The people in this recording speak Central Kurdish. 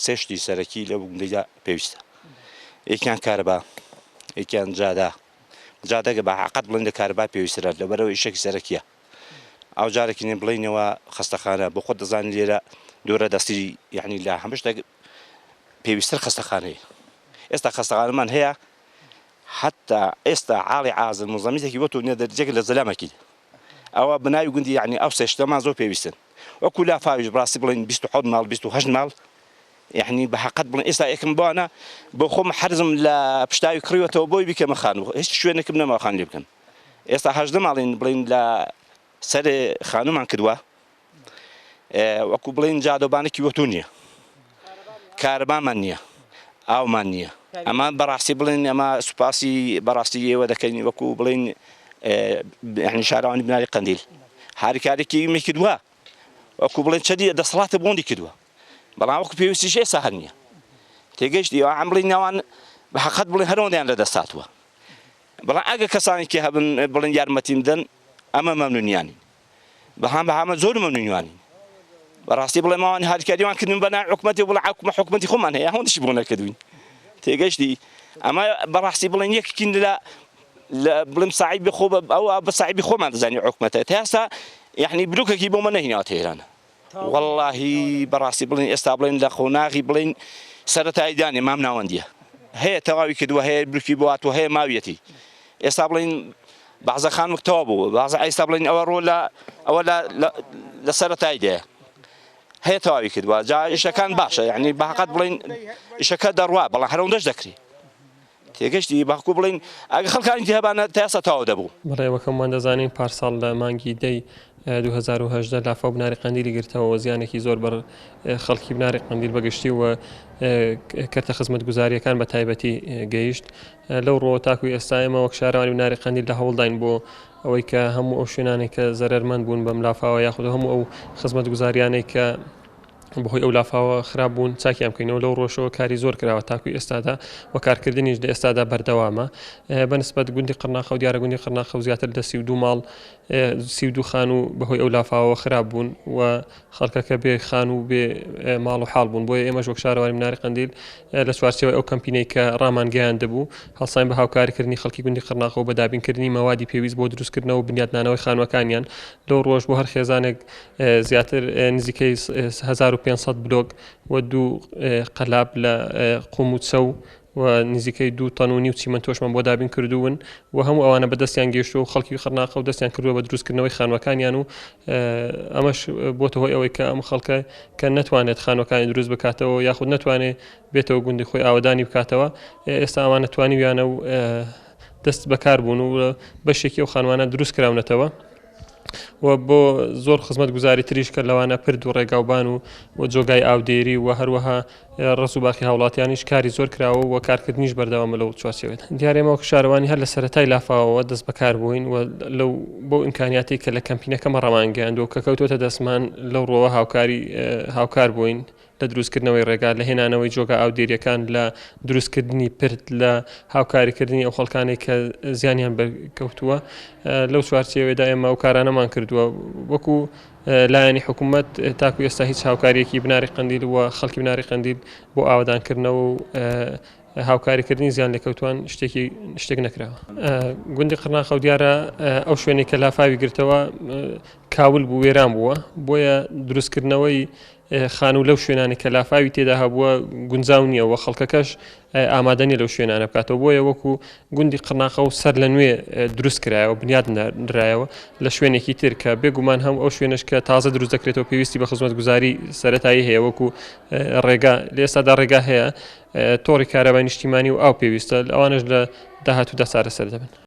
سێشتی سەرەکی لەو گوندەیدا پێویستە یەکیان کارەبا یەکیان جادەگە بە حەقەت بڵێن لە کارەبا پێویسترە لەبەرەوە ئیشێکی سەرەکیە ئەو جارێکی نێ بڵێنەوە خەستەخانە بۆ خۆت دەزانین لێرە دوورە دەستی یعنی لە هەموو شتێک پێویستتر خەستەخانەیە ئێستا خەستەخانەمان هەیە حتا ئێستا عاڵی عازم مزەمیتێکی بۆ تۆ دەرجێک لە زەلامەکی ئەوە بناوی گوندی یعنی ئەو سێ شتەمان زۆر پێویستن وەکو لافاویش بڕاستی بڵێن 28 ماڵ 28 ماڵ يعني بحقت بڵێن ئێستا یەکم بوانە بۆ خۆم حرزم لە پشتاوی کڕیوەتەوە بۆی بکەمە خان هیچ شوێنێکم نەما خان لێ بکەم ئێستا 18 ماڵین بڵێن لە سەر خانومان کردووە وەکو بڵێن جادۆبانێکی وەتو نییە کارەبامان نییە ئاومان نییە ئەمە بەڕاستی بڵێن ئەمە سوپاسی بەڕاستی ئێوە دەکەین وەکو بڵێن يعني شارەوانی بناری قەندیل هاریکارێکی می کردووە وەکو بڵێن چەندی دەسەڵاتە بۆندی کردووە بەڵام وەکو پێویستیش ئێستا هەر نییە تێگەیشتی ئەوان بڵێن ناوان بە حەقەت بڵێن هەرەوەندیان لەدەستاتوە بەڵام ئەگە کەسانێکی هەبن بڵێن یارمەتیم بدەن ئەمە مەمنونیانی بەهام بەهامە زۆر مەمنونیانی بەڕاستی بڵێ ماوانی هاریکاریوان کردن بە ناو حکومەتی بڵێ حکومەتی خۆمان هەیە هەوندیشی بۆ نەکردوین تێگەیشتی ئەمە بەڕاستی بڵێن یەکێکین لە بڵێم ساعیبی خۆ ئەو بە ساعیبی خۆمان دەزانی حکومەتە تا ئێستا یعنی بلوکێکی بۆ من نەهیناوە تێرانە واللهی بەڕاستی بڵێن ئێستا بڵێن لە خۆناغی بڵێن سەرەتایی دانێ مام ناوەندیە هەیە تەواوی کردووە هەیە بلوکی بۆ هاتووە هەیە ماویەتی ئێستا بڵێن بەعزە خانووەک تەوا بوو بەعزە ئێستا بڵێن ئەوە ڕۆ ئەوە لە سەرەتاییدەیە هەیە تەواوی کردووە جا ئیشەکان باشە یعنی بە حەقەت بڵێن ئیشەکە دەڕوا بەڵام هەرەوەندەش دەکری تێگەشتی باکو بڵێن ئەگە خەڵکانی هەبانە تا ئێستا تەواو دەبوو بەڵێ وەکەمان دەزانین پارساڵ لە مانگی دەی 2018 لافاو بناری قەندیلی گرتەوە زیانێکی زۆر بەر خەڵکی بناری قەندیل بەگشتی و کەرتە خزمەتگوزاریەکان بە تایبەتی گەیشت لەو ڕۆ تاکوی ئێستا ئێمە وەک شارەوانی بناری قەندیل لە هەوڵداین بۆ ئەوەی کە هەموو ئەو شوێنانێک کە زەرەرمەند بوون بەم لافاوە یاخود هەموو ئەو خزمەتگوزاریانەی کە بەهۆی ئەو لافاوە خراپ بوون چاکیان بکەینەوە لەو ڕۆژەوە کاری زۆر کراوە تاکوی ئێستادا و کارکردنیش لە ئێستادا بەردەوامە بەنسبەت گوندی قڕناخە و دیارە گوندی قڕناخە و زیاتر لە 32 ماڵ 32 خان و بەهۆی ئەو لافاوە خراپ بوون و خەڵکەکە بێ خان و بێ ماڵ و حاڵ بوون بۆیە ئێمەش وەک شارەوانی بناری قەندیل لە چوارچێوەی ئەو کەمپینەی کە ڕامان گەیاندە بوو هەڵساین بە هاوکاریکردنی خەڵکی گوندی قڕناخە و بەدابینکردنی مەوادی پێویست بۆ دروستکردنەوە و بنیادنانەوەی خانوەکانیان لەو ڕۆژ بۆ هەر خێزانێک زیاتر نزیکەی 1500 بلۆک و 2 قەلاب لە قوم و چەو و نزیکەی 2 تەن و نیو چیمەنتۆشمان بۆ دابین کردوون و هەموو ئەوانە بەدەستیان گەیشتووە و خەڵکی قڕناخە و دەستیان کردووە بە دروستکردنەوەی خانوەکانیان و ئەمەش بۆتە هۆی ئەوەی کە ئەم خەڵکە کە نەتوانێت خانوەکانی دروست بکاتەوە یاخود نەتوانێت بێتەوە گوندی خۆی ئاوەدانی بکاتەوە ئێستا ئەوانە توانیویانە و دەست بەکار بوون و بەشێکی ئەو خانوانە دروست کراونەتەوە و بۆ زۆر خزمەتگوزاری تریش کە لەوانە پرد و ڕێگاوبان و جۆگای ئاودێری و هەروەها ڕست و باقی هاوڵاتیانیش کاری زۆر کراوە و کارکردنیش بەردەوامە لەو چوارچێوێت دیارە ئێمە وەک شارەوانی هەر لە سەرەتای لافاوەوە دەست بەکار بووین و لەو بۆ ئیمکانیاتی کە لە کەمپینەکەمە ڕەمانگەیاندووە کە کەوتوتە دەستمان لەو ڕۆوە هاوکار بووین لە دروستکردنەوەی ڕێگا لە هێنانەوەی جۆگا ئاودێریەکان لە دروستکردنی پرد لە هاوکاریکردنی ئەو خەڵکانێک کە زیانیان بەرکەوتووە لەو چوارچێوێدا ئێمە ئەو کارانەمان کردووە وەکو لایەنی حکوومەت تاکو ئێستا هیچ هاوکاریەکی بناری قەندیل و خەڵکی بناری قەندیل بۆ ئاوادانکردنەوە و هاوکاریکردنی زیان لێکەوتوان شتێک نەکراوە گوندی قڕناخە و دیارە ئەو شوێنێک کە لافاوی گرتەوە کاول بوو وێران بووە بۆیە دروستکردنەوەی خان و لەو شوێنانی کە لافاوی تێدا هەبووە گونجاو نییە و خەڵکەکەش ئامادەنی لەو شوێنانە بکاتەوە بۆیە وەکو گوندی قڕناخە و سەر لە نوێ دروست کرایەوە بنیاد نرایەوە لە شوێنێکی تر کە بێگومان هەم ئەو شوێنش کە تازە دروست دەکرێتەوە پێویستی بە خزمەتگوزاری سەرەتایی هەیە وەکو ڕێگا لە ئێستادا ڕێگا هەیە تۆڕی کارەبای نیشتیمانی و ئاو پێویستە ئەوانش لە داهاتوودا چارەسەر دەبن